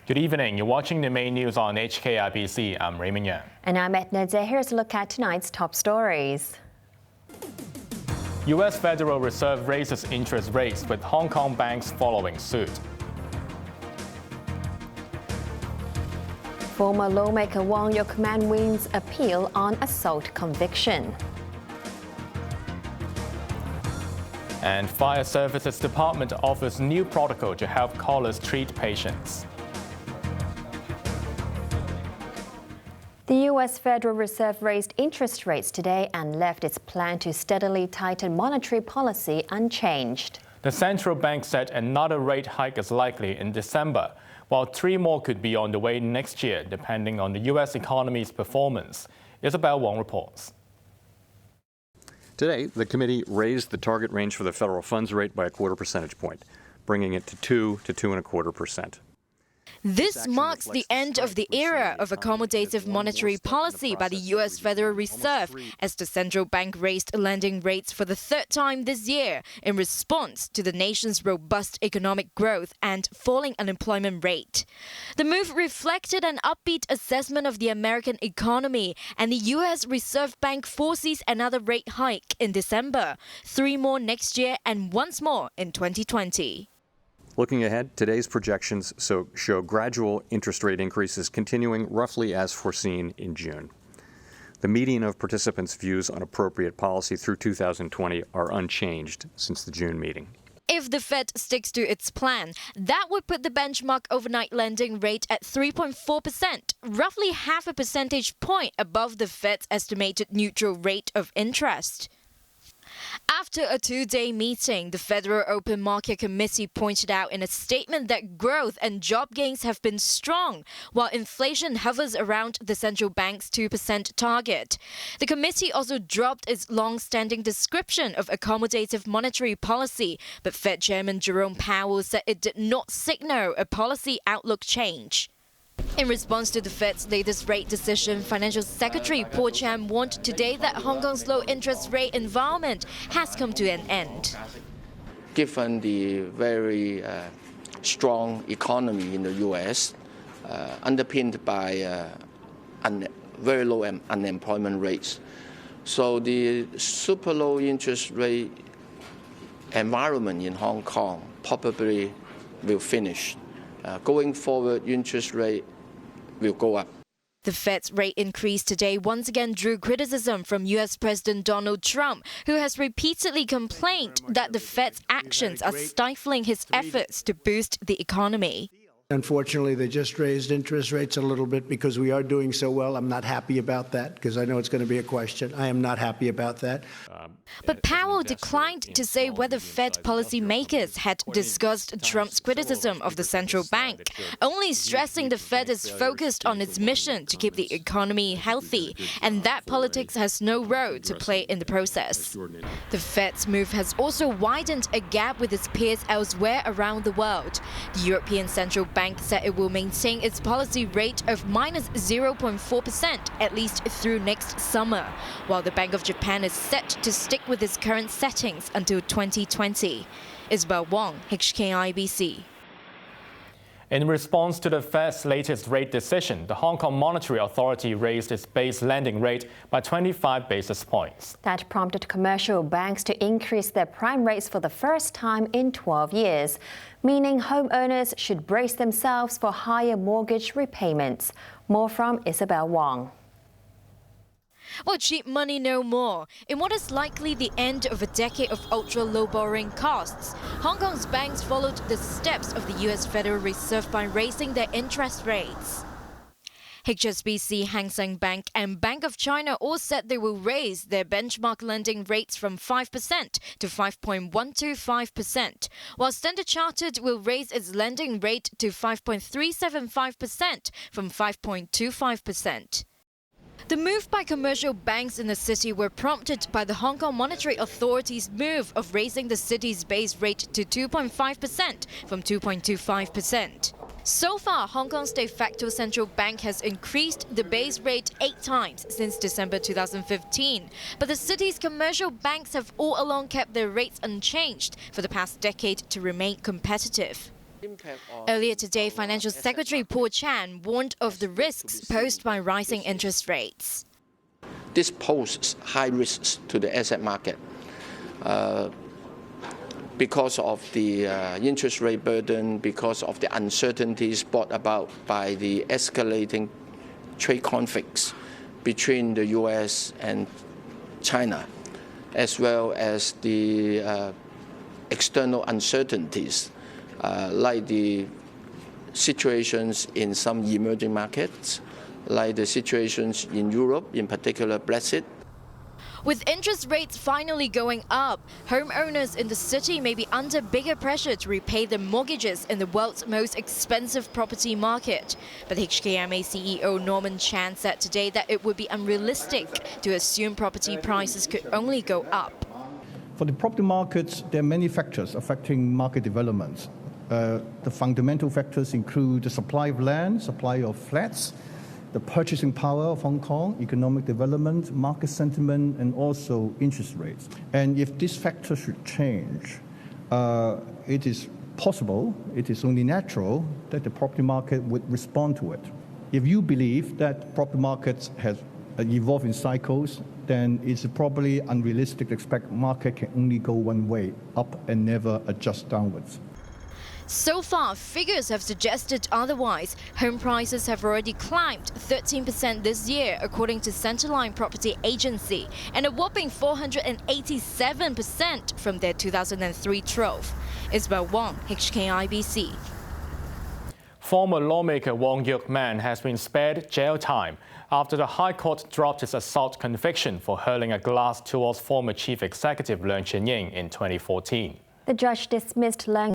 Good evening. You're watching the main news on HKIBC. I'm Raymond Yeung. And I'm Edna. Here's a look at tonight's top stories. U.S. Federal Reserve raises interest rates with Hong Kong banks following suit. Former lawmaker Yeung wins appeal on assault conviction. And Fire Services Department offers new protocol to help callers treat patients. The U.S. Federal Reserve raised interest rates today and left its plan to steadily tighten monetary policy unchanged. The central bank said another rate hike is likely in December, while 3 more could be on the way next year, depending on the U.S. economy's performance. Isabel Wong reports. Today, the committee raised the target range for the federal funds rate by a 1/4 percentage point, bringing it to 2 to 2.25%. This marks the end of the era of accommodative monetary policy by the U.S. Federal Reserve, as the central bank raised lending rates for the 3rd time this year in response to the nation's robust economic growth and falling unemployment rate. The move reflected an upbeat assessment of the American economy, and the U.S. Reserve Bank foresees another rate hike in December, 3 more next year, and once more in 2020. Looking ahead, today's projections show gradual interest rate increases continuing roughly as foreseen in June. The median of participants' views on appropriate policy through 2020 are unchanged since the June meeting. If the Fed sticks to its plan, that would put the benchmark overnight lending rate at 3.4%, roughly half a percentage point above the Fed's estimated neutral rate of interest. After a 2-day meeting, the Federal Open Market Committee pointed out in a statement that growth and job gains have been strong, while inflation hovers around the central bank's 2% target. The committee also dropped its long-standing description of accommodative monetary policy, but Fed Chairman Jerome Powell said it did not signal a policy outlook change. In response to the Fed's latest rate decision, Financial Secretary Paul Chan warned today that Hong Kong's low interest rate environment has come to an end. Given the very strong economy in the U.S., underpinned by very low unemployment rates, so the super low interest rate environment in Hong Kong probably will finish. Going forward, interest rate will go up. The Fed's rate increase today once again drew criticism from U.S. President Donald Trump, who has repeatedly complained that the Fed's actions are stifling his efforts to boost the economy. Unfortunately, they just raised interest rates a little bit because we are doing so well. I'm not happy about that because I know it's going to be a question. I am not happy about that. But Powell declined to say whether Fed policymakers had discussed Trump's criticism of the central bank, only stressing the Fed is focused on its mission to keep the economy healthy and that politics has no role to play in the process. The Fed's move has also widened a gap with its peers elsewhere around the world. The European Central Bank said it will maintain its policy rate of minus 0.4% at least through next summer, while the Bank of Japan is set to stick with its current settings until 2020. Isabel Wong, HKIBC. In response to the Fed's latest rate decision, the Hong Kong Monetary Authority raised its base lending rate by 25 basis points. That prompted commercial banks to increase their prime rates for the first time in 12 years, meaning homeowners should brace themselves for higher mortgage repayments. More from Isabel Wong. Well, cheap money no more. In what is likely the end of a decade of ultra-low borrowing costs, Hong Kong's banks followed the steps of the U.S. Federal Reserve by raising their interest rates. HSBC, Hang Seng Bank and Bank of China all said they will raise their benchmark lending rates from 5% to 5.125%, while Standard Chartered will raise its lending rate to 5.375% from 5.25%. The move by commercial banks in the city were prompted by the Hong Kong Monetary Authority's move of raising the city's base rate to 2.5% from 2.25%. So far, Hong Kong's de facto central bank has increased the base rate 8 times since December 2015. But the city's commercial banks have all along kept their rates unchanged for the past decade to remain competitive. Earlier today, Financial Secretary Paul Chan warned of the risks posed by rising interest rates. This poses high risks to the asset market because of the interest rate burden, because of the uncertainties brought about by the escalating trade conflicts between the U.S. and China, as well as the external uncertainties like the situations in some emerging markets, like the situations in Europe, in particular Brexit. With interest rates finally going up, homeowners in the city may be under bigger pressure to repay their mortgages in the world's most expensive property market. But HKMA CEO Norman Chan said today that it would be unrealistic to assume property prices could only go up. For the property markets, there are many factors affecting market developments. The fundamental factors include the supply of land, supply of flats, the purchasing power of Hong Kong, economic development, market sentiment, and also interest rates. And if these factors should change, it is possible, it is only natural that the property market would respond to it. If you believe that property markets have evolved in cycles, then it's probably unrealistic to expect market can only go one way, up and never adjust downwards. So far, figures have suggested otherwise. Home prices have already climbed 13% this year, according to Centerline Property Agency, and a whopping 487% from their 2003 trough. Isabel Wong, HKIBC. Former lawmaker Yeung has been spared jail time after the High Court dropped his assault conviction for hurling a glass towards former Chief Executive Leung in 2014. The judge dismissed Leung